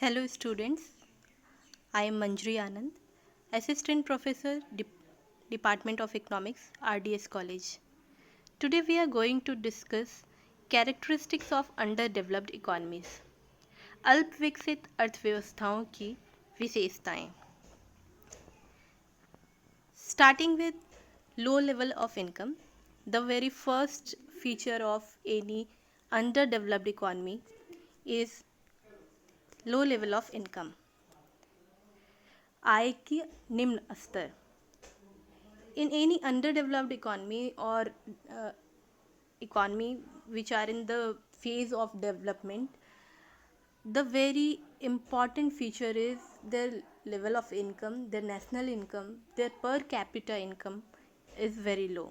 Hello students, I am Manjri Anand, Assistant Professor, Department of Economics, RDS College. Today we are going to discuss characteristics of underdeveloped economies, अल्प विकसित अर्थव्यवस्थाओं की विशेषताएं. Starting with low level of income, the very first feature of any underdeveloped economy is low level of income. आय की निम्न स्तर. In any underdeveloped economy or economy which are in the phase of development, the very important feature is their level of income, their national income, their per capita income is very low.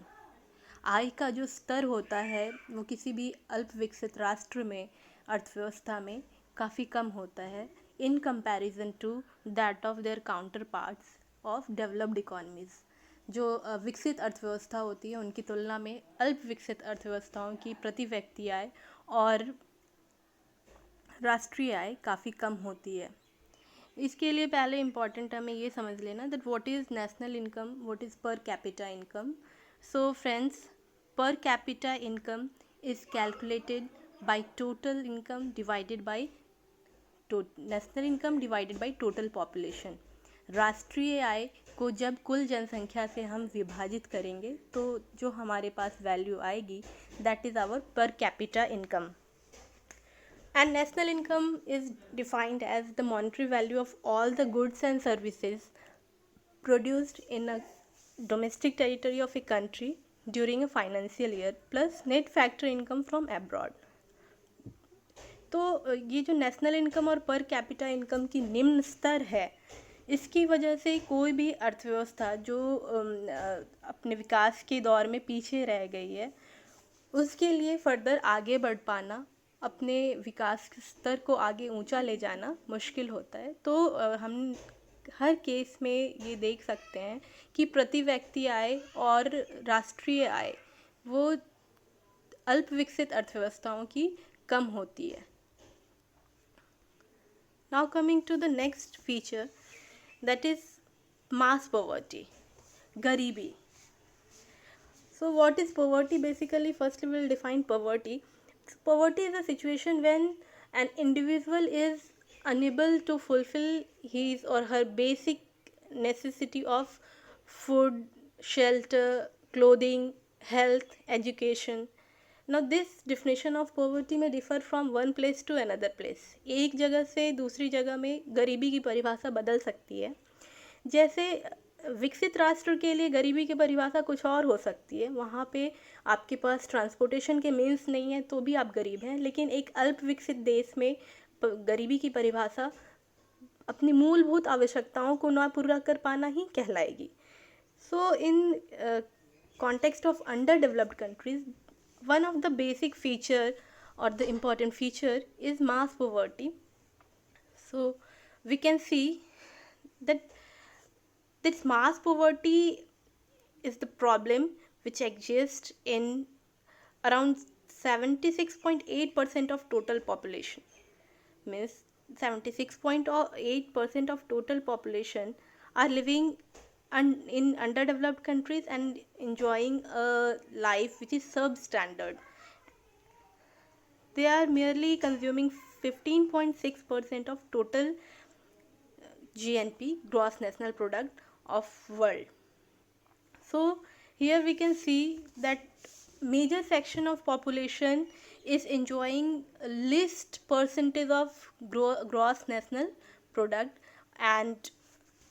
आय का जो स्तर होता है वो किसी भी अल्प विकसित राष्ट्र में अर्थव्यवस्था में काफ़ी कम होता है in comparison to that of their counterparts of developed economies. जो विकसित अर्थव्यवस्था होती है उनकी तुलना में अल्प विकसित अर्थव्यवस्थाओं की प्रति व्यक्ति आय और राष्ट्रीय आय काफ़ी कम होती है. इसके लिए पहले इम्पॉर्टेंट हमें ये समझ लेना that what is national income, what is पर capita income. So friends, per capita income is calculated by total income divided by national income divided by total population. राष्ट्रीय आय को जब कुल जनसंख्या से हम विभाजित करेंगे तो जो हमारे पास वैल्यू आएगी that is our per capita income. And national income is defined as the monetary value of all the goods and services produced in a domestic territory of a country during a financial year plus net factor income from abroad. तो ये जो national income और पर capita income की निम्न स्तर है इसकी वजह से कोई भी अर्थव्यवस्था जो अपने विकास के दौर में पीछे रह गई है उसके लिए फर्दर आगे बढ़ पाना, अपने विकास स्तर को आगे ऊंचा ले जाना मुश्किल होता है. तो हम हर केस में ये देख सकते हैं कि प्रति व्यक्ति आय और राष्ट्रीय आय वो अल्प विकसित अर्थव्यवस्थाओं की कम होती है. Now coming to the next feature, that is mass poverty, गरीबी. So what is poverty? Basically, first we will define poverty. Poverty is a situation when an individual is unable to fulfill his or her basic necessity of food, shelter, clothing, health, education. Now this definition of poverty may differ from one place to another place. एक जगह से दूसरी जगह में गरीबी की परिभाषा बदल सकती है. जैसे विकसित राष्ट्र के लिए गरीबी की परिभाषा कुछ और हो सकती है. वहाँ पे आपके पास ट्रांसपोर्टेशन के मीन्स नहीं है तो भी आप गरीब हैं. लेकिन एक अल्प विकसित देश में गरीबी की परिभाषा अपनी मूलभूत आवश्यकताओं को ना पूरा कर पाना ही कहलाएगी. So in context of under developed countries one of the basic feature or the important feature is mass poverty. So we can see that this mass poverty is the problem which exists in around 76.8% of total population. Means 76.8% of total population are living in underdeveloped countries and enjoying a life which is substandard. They are merely consuming 15.6% of total GNP, gross national product of world. So here we can see that major section of population is enjoying least percentage of gross national product, and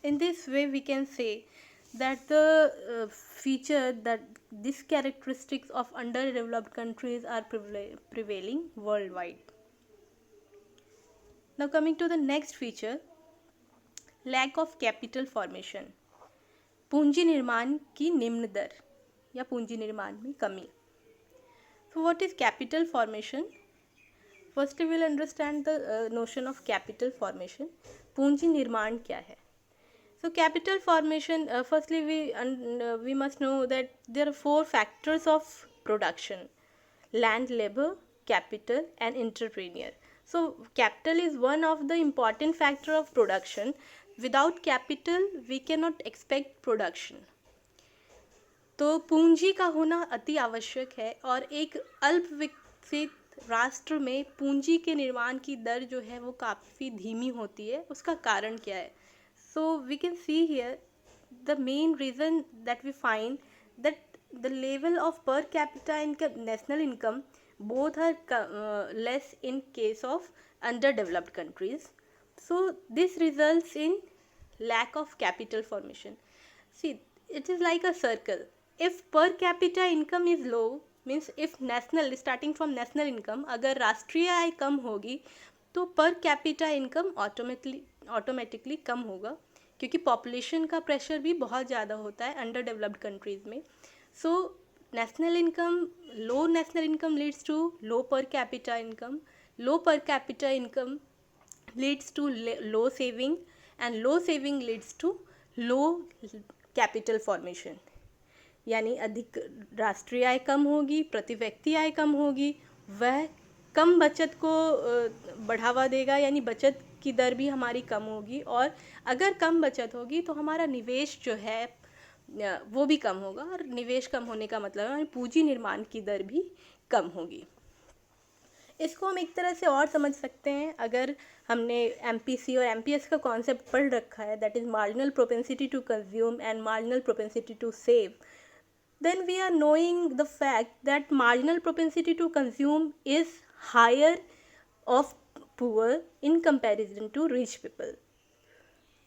in this way we can say that the feature that these characteristics of underdeveloped countries are prevailing worldwide. Now coming to the next feature, lack of capital formation, पूंजी निर्माण की निम्न दर या पूंजी निर्माण में कमी. So what is capital formation? First we will understand the notion of capital formation. पूंजी निर्माण क्या है? So capital formation, firstly we must know that there are 4 factors of production: land, labor, capital and entrepreneur. So capital is one of the important factor of production. Without capital we cannot expect production. तो पूंजी का होना अति आवश्यक है, और एक अल्प विकसित राष्ट्र में पूंजी के निर्माण की दर जो है वो काफ़ी धीमी होती है. उसका कारण क्या है? So we can see here the main reason that we find that the level of per capita income, national income, both are less in case of underdeveloped countries. So this results in lack of capital formation. See, it is like a circle. If per capita income is low, means if national, starting from national income, अगर राष्ट्रीय आय कम होगी तो per capita income automatically कम होगा, क्योंकि population का pressure भी बहुत ज़्यादा होता है अंडर डेवलप्ड कंट्रीज़ में. So national income, low national income leads to low per capita income. Low per capita income leads to low saving, and low saving leads to low capital formation. यानी अधिक राष्ट्रीय आय कम होगी, प्रति व्यक्ति आय कम होगी, वह कम बचत को बढ़ावा देगा, यानी बचत की दर भी हमारी कम होगी. और अगर कम बचत होगी तो हमारा निवेश जो है वो भी कम होगा, और निवेश कम होने का मतलब है पूंजी निर्माण की दर भी कम होगी. इसको हम एक तरह से और समझ सकते हैं, अगर हमने MPC और MPS का कॉन्सेप्ट पढ़ रखा है, that is marginal propensity to consume and marginal propensity to save, then we are knowing the fact that marginal propensity to consume is higher of poor in comparison to rich people.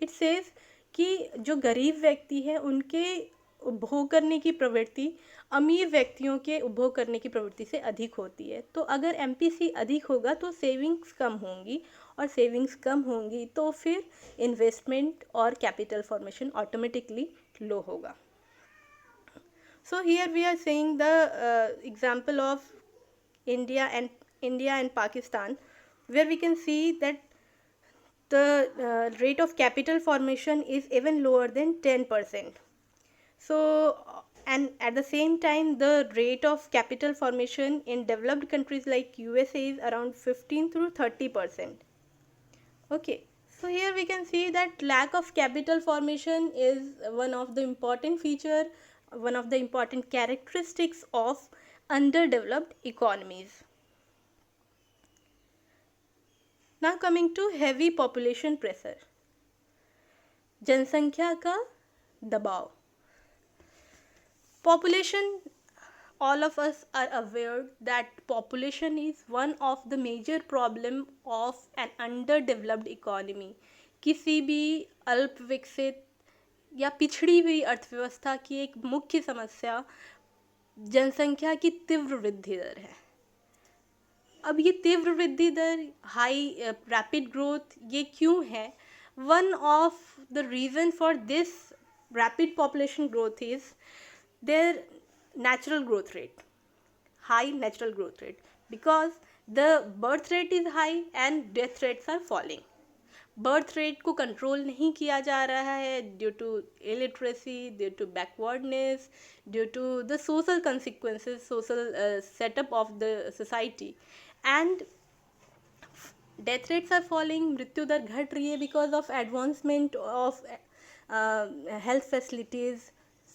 It says कि जो गरीब व्यक्ति है उनके उपभोग करने की प्रवृत्ति अमीर व्यक्तियों के उपभोग करने की प्रवृत्ति से अधिक होती है. तो अगर MPC अधिक होगा तो सेविंग्स कम होंगी, और सेविंग्स कम होंगी तो फिर इन्वेस्टमेंट और कैपिटल फॉर्मेशन ऑटोमेटिकली लो होगा. So here we are saying the example of India and Pakistan, where we can see that the rate of capital formation is even lower than 10%. So and at the same time the rate of capital formation in developed countries like USA is around 15 through 30%. Okay, so here we can see that lack of capital formation is one of the important feature, one of the important characteristics of underdeveloped economies. Now coming to heavy population pressure, जनसंख्या का दबाव. Population, all of us are aware that population is one of the major problem of an underdeveloped economy. किसी भी अल्प विकसित या पिछड़ी हुई अर्थव्यवस्था की एक मुख्य समस्या जनसंख्या की तीव्र वृद्धि दर है. अब ये तीव्र वृद्धि दर, हाई रैपिड ग्रोथ, ये क्यों है? One of the reason for this rapid population growth is their natural growth rate, high natural growth rate, because the birth rate is high and death rates are falling. Birth rate को control नहीं किया जा रहा है due to illiteracy, due to backwardness, due to the social consequences, social setup of the society, and death rates are falling. मृत्यु दर घट रही है because of advancement of health facilities.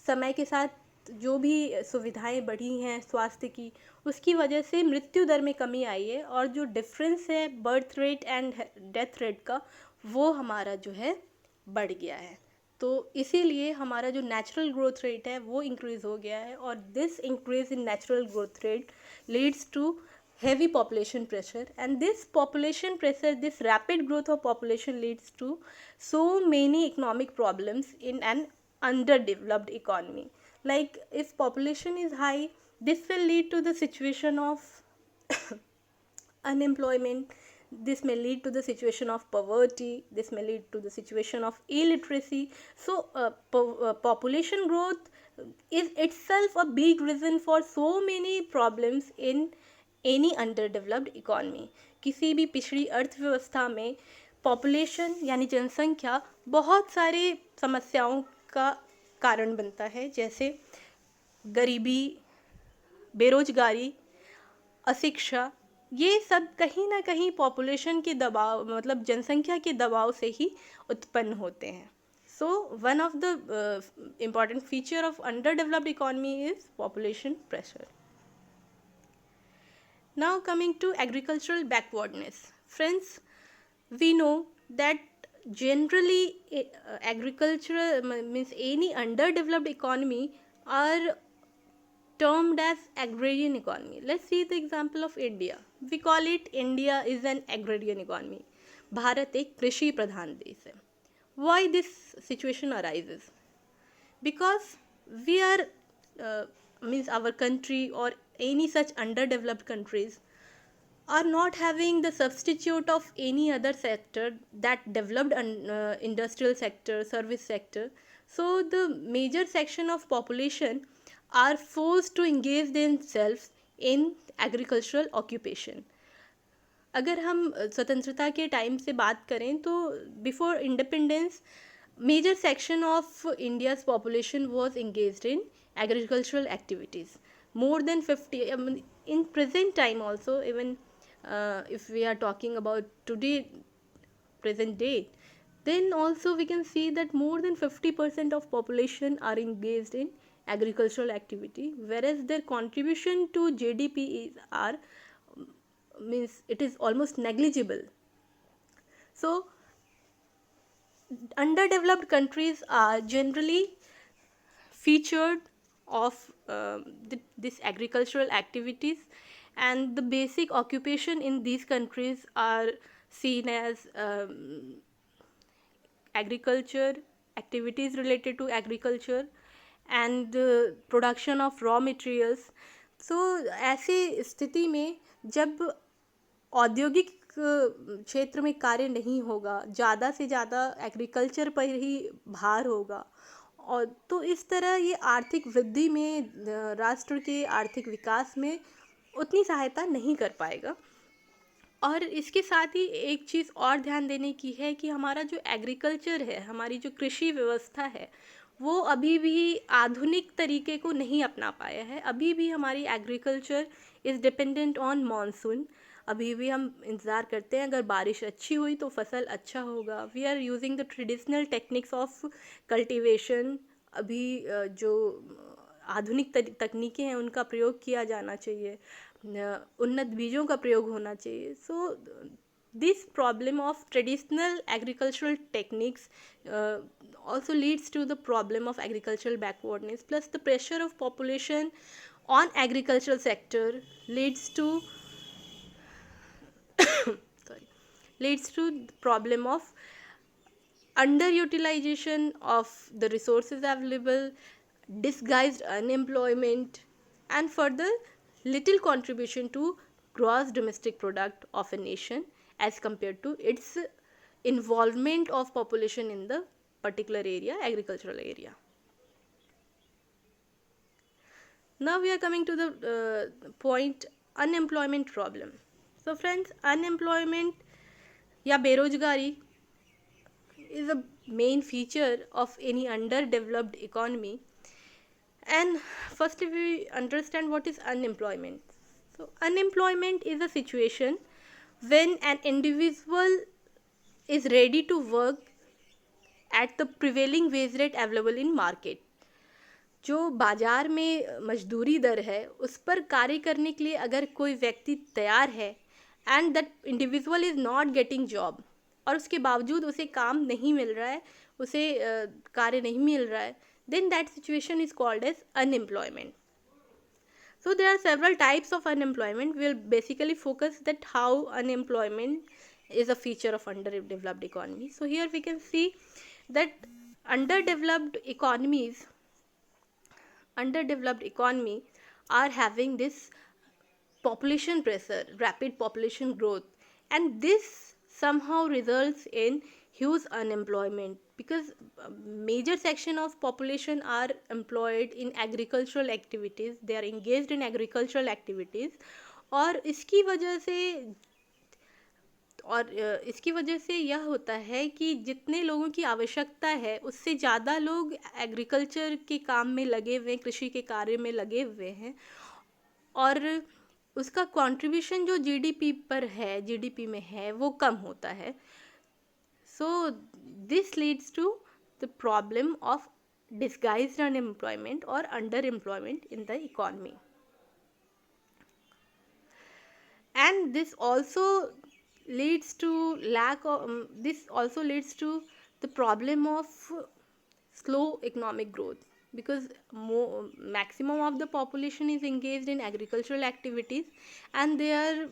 समय के साथ जो भी सुविधाएं बढ़ी हैं स्वास्थ्य की, उसकी वजह से मृत्यु दर में कमी आई है, और जो डिफरेंस है birth rate and death rate का, वो हमारा जो है बढ़ गया है. तो इसीलिए हमारा जो नेचुरल ग्रोथ रेट है वो इंक्रीज़ हो गया है, और this increase in natural growth rate leads to heavy population pressure, and this population pressure, this rapid growth of population leads to so many economic problems in an underdeveloped economy. Like if population is high, this will lead to the situation of unemployment, this may lead to the situation of poverty, this may lead to the situation of illiteracy. So population growth is itself a big reason for so many problems in any under developed economy. किसी भी पिछड़ी अर्थव्यवस्था में population यानी जनसंख्या बहुत सारी समस्याओं का कारण बनता है, जैसे गरीबी, बेरोजगारी, अशिक्षा, ये सब कहीं ना कहीं पॉपुलेशन के दबाव, मतलब जनसंख्या के दबाव से ही उत्पन्न होते हैं. So one of the important feature of under developed economy is population pressure. Now coming to agricultural backwardness. Friends, we know that generally agricultural means any underdeveloped economy are termed as agrarian economy. Let's see the example of India. We call it India is an agrarian economy. Bharat एक कृषि प्रधान देश है. Why this situation arises? Because we are means our country or any such underdeveloped countries are not having the substitute of any other sector that developed industrial sector, service sector. So the major section of population are forced to engage themselves in agricultural occupation. अगर हम स्वतंत्रता के time से बात करें तो before independence major section of India's population was engaged in agricultural activities. More than 50, in present time also, even if we are talking about today, present date, then also we can see that more than 50% of population are engaged in agricultural activity, whereas their contribution to GDP means it is almost negligible. So underdeveloped countries are generally featured of this agricultural activities, and the basic occupation in these countries are seen as agriculture, activities related to agriculture and production of raw materials. So ऐसी स्थिति में जब औद्योगिक क्षेत्र में कार्य नहीं होगा, ज़्यादा से ज़्यादा एग्रीकल्चर पर ही भार होगा, और तो इस तरह ये आर्थिक वृद्धि में, राष्ट्र के आर्थिक विकास में उतनी सहायता नहीं कर पाएगा. और इसके साथ ही एक चीज़ और ध्यान देने की है कि हमारा जो एग्रीकल्चर है, हमारी जो कृषि व्यवस्था है, वो अभी भी आधुनिक तरीके को नहीं अपना पाया है. अभी भी हमारी agriculture is dependent on monsoon. अभी भी हम इंतज़ार करते हैं अगर बारिश अच्छी हुई तो फसल अच्छा होगा. We are using the traditional techniques of cultivation. अभी जो आधुनिक तकनीकें हैं उनका प्रयोग किया जाना चाहिए, उन्नत बीजों का प्रयोग होना चाहिए. सो this problem of traditional agricultural techniques also leads to the problem of agricultural backwardness, plus the pressure of population on agricultural sector leads to leads to the problem of underutilization of the resources available, disguised unemployment, and further little contribution to gross domestic product of a nation as compared to its involvement of population in the particular area, agricultural area. Now we are coming to the point unemployment problem. So friends, unemployment या बेरोजगारी is a main feature of any underdeveloped economy. And firstly we understand what is unemployment. So unemployment is a situation when an individual is ready to work at the prevailing wage rate available in market. जो बाज़ार में मजदूरी दर है उस पर कार्य करने के लिए अगर कोई व्यक्ति तैयार है and that individual is not getting job, और उसके बावजूद उसे काम नहीं मिल रहा है, उसे कार्य नहीं मिल रहा है, then that situation is called as unemployment. So there are several types of unemployment. We will basically focus that how unemployment is a feature of underdeveloped economy. So here we can see that underdeveloped economy are having this population pressure, rapid population growth, and this somehow results in huge unemployment because major section of population are employed in agricultural activities. They are engaged in agricultural activities, और इसकी वजह से यह होता है कि जितने लोगों की आवश्यकता है उससे ज़्यादा लोग एग्रीकल्चर के काम में लगे हुए हैं, कृषि के कार्य में लगे हुए हैं, और उसका कंट्रीब्यूशन जो जीडीपी पर है, जीडीपी में है, वो कम होता है. So this leads to the problem of disguised unemployment or underemployment in the economy. And this also leads to the problem of slow economic growth, because maximum of the population is engaged in agricultural activities and they are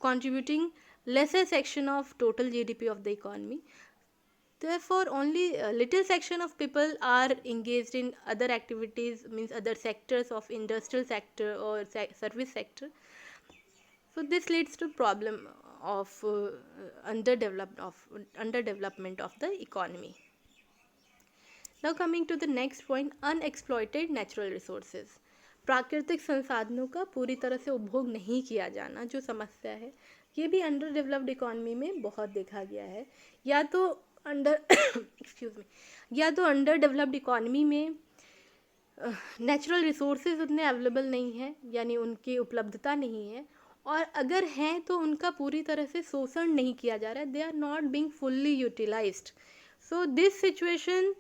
contributing lesser section of total GDP of the economy. Therefore only a little section of people are engaged in other activities, means other sectors of industrial sector or service sector. So this leads to problem of underdevelopment of the economy. Now coming to the next point, unexploited natural resources. प्राकृतिक संसाधनों का पूरी तरह से उपभोग नहीं किया जाना जो समस्या है, ये भी अंडर डेवलप्ड इकोनॉमी में बहुत देखा गया है. या तो अंडर डेवलप्ड इकोनॉमी में नेचुरल रिसोर्सेज उतने अवेलेबल नहीं है, यानी उनकी उपलब्धता नहीं है, और अगर हैं तो उनका पूरी तरह से शोषण नहीं किया जा रहा है. They are not being fully utilized. So this situation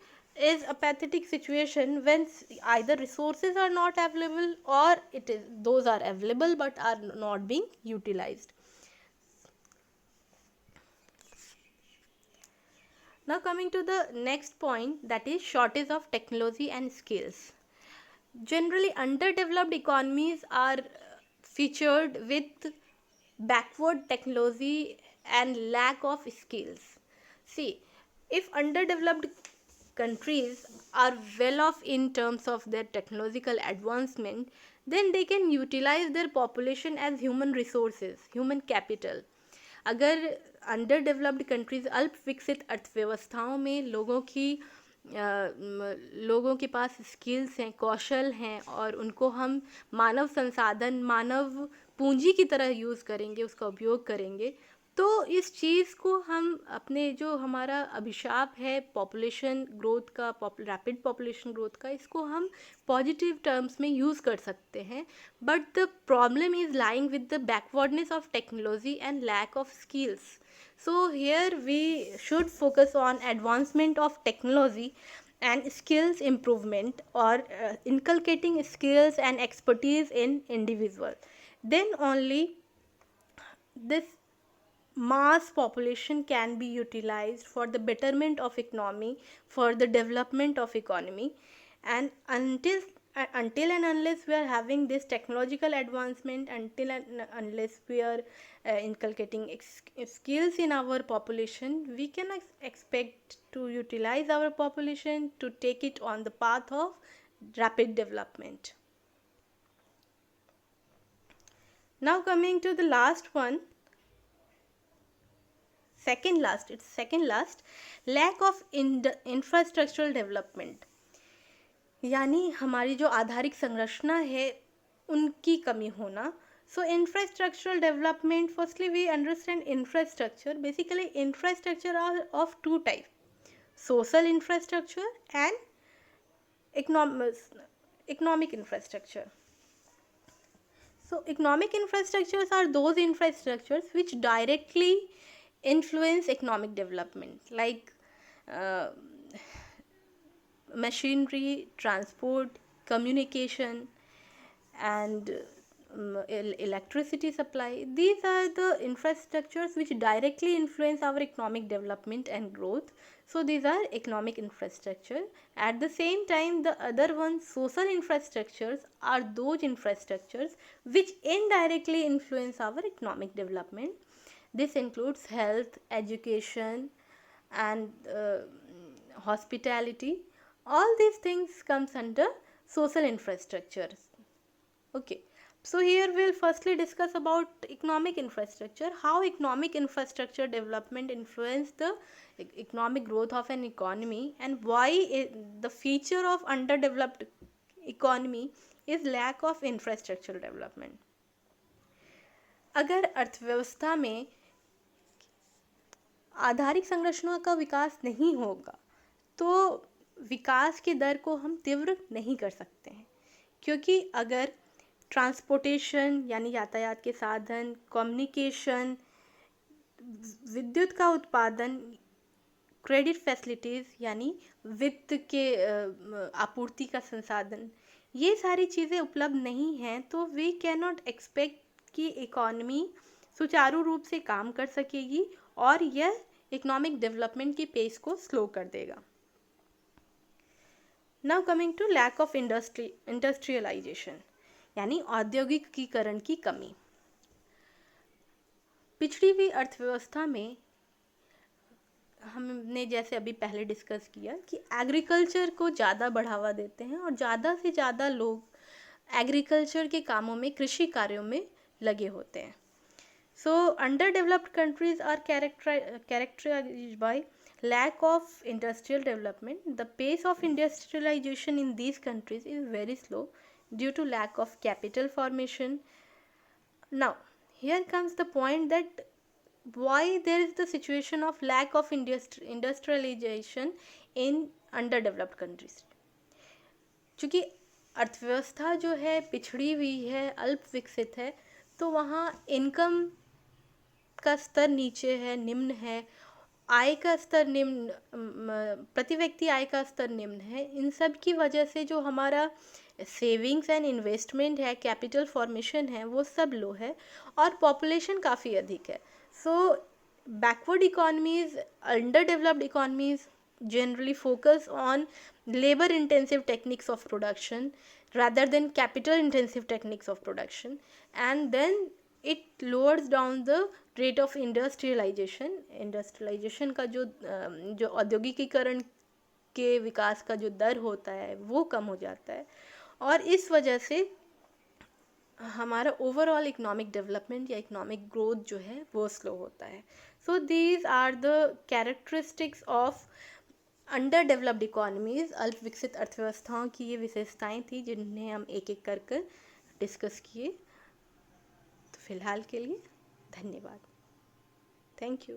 is a pathetic situation when either resources are not available or those are available but are not being utilized. Now coming to the next point, that is shortage of technology and skills. Generally underdeveloped economies are featured with backward technology and lack of skills. See, if underdeveloped countries are well off in terms of their technological advancement, then they can utilize their population as human resources, human capital. अगर under developed countries, अल्प विकसित अर्थव्यवस्थाओं में लोगों के पास skills हैं, कौशल हैं, और उनको हम मानव संसाधन, मानव पूंजी की तरह यूज़ करेंगे, उसका उपयोग करेंगे, तो इस चीज़ को हम अपने जो हमारा अभिशाप है पॉपुलेशन ग्रोथ का, रैपिड पॉपुलेशन ग्रोथ का, इसको हम पॉजिटिव टर्म्स में यूज़ कर सकते हैं. But the problem is lying with the backwardness of technology and lack of skills. So here we should focus on advancement of technology and skills improvement, or inculcating skills and expertise in individual. Then only this mass population can be utilized for the betterment of economy, for the development of economy. And until and unless we are having this technological advancement, until and unless we are inculcating skills in our population, we can expect to utilize our population to take it on the path of rapid development. Now coming to the last one, second last, lack of infrastructural development, यानी हमारी जो आधारिक संरचना है उनकी कमी होना. So infrastructural development, firstly we understand infrastructure. Basically infrastructure are of two types: social infrastructure and economic infrastructure. So economic infrastructures are those infrastructures which directly influence economic development, like machinery, transport, communication, and electricity supply. These are the infrastructures which directly influence our economic development and growth. So these are economic infrastructure. At the same time, the other ones, social infrastructures, are those infrastructures which indirectly influence our economic development. This includes health, education, and hospitality. All these things comes under social infrastructures. Okay, so here we'll firstly discuss about economic infrastructure, how economic infrastructure development influence the economic growth of an economy, and why the feature of underdeveloped economy is lack of infrastructural development. अगर अर्थव्यवस्था में आधारिक संरचना का विकास नहीं होगा तो विकास की दर को हम तीव्र नहीं कर सकते हैं, क्योंकि अगर ट्रांसपोर्टेशन यानी यातायात के साधन, कम्युनिकेशन, विद्युत का उत्पादन, क्रेडिट फैसिलिटीज़ यानी वित्त के आपूर्ति का संसाधन, ये सारी चीज़ें उपलब्ध नहीं हैं तो वी कैन नॉट एक्सपेक्ट कि इकॉनमी सुचारू रूप से काम कर सकेगी और यह इकोनॉमिक डेवलपमेंट की पेस को स्लो कर देगा. Now coming to lack of industrialization यानी औद्योगिकीकरण की कमी. पिछड़ी हुई अर्थव्यवस्था में हमने जैसे अभी पहले डिस्कस किया कि एग्रीकल्चर को ज़्यादा बढ़ावा देते हैं और ज़्यादा से ज़्यादा लोग एग्रीकल्चर के कामों में, कृषि कार्यों में लगे होते हैं. So underdeveloped countries are characterized by lack of industrial development. The pace of industrialization in these countries is very slow due to lack of capital formation. Now, here comes the point that why there is the situation of lack of industrialization in underdeveloped countries. चूँकि अर्थव्यवस्था जो है पिछड़ी हुई है, अल्प विकसित है, तो वहाँ इनकम का स्तर नीचे है, निम्न है, आय का स्तर निम्न, प्रति व्यक्ति आय का स्तर निम्न है. इन सब की वजह से जो हमारा सेविंग्स एंड इन्वेस्टमेंट है, कैपिटल फॉर्मेशन है, वो सब लो है और पॉपुलेशन काफ़ी अधिक है. So backward economies, under developed economies generally focus on labor intensive techniques of production rather than capital intensive techniques of production, and then it lowers down the rate of industrialization. Industrialization का जो औद्योगिकीकरण के विकास का जो दर होता है वो कम हो जाता है और इस वजह से हमारा ओवरऑल इकोनॉमिक डेवलपमेंट या इकोनॉमिक ग्रोथ जो है वो स्लो होता है. So these are the characteristics of under developed economies. अल्प विकसित अर्थव्यवस्थाओं की ये विशेषताएं थी जिन्हें हम एक एक कर डिस्कस किए. तो फिलहाल के लिए धन्यवाद. Thank you.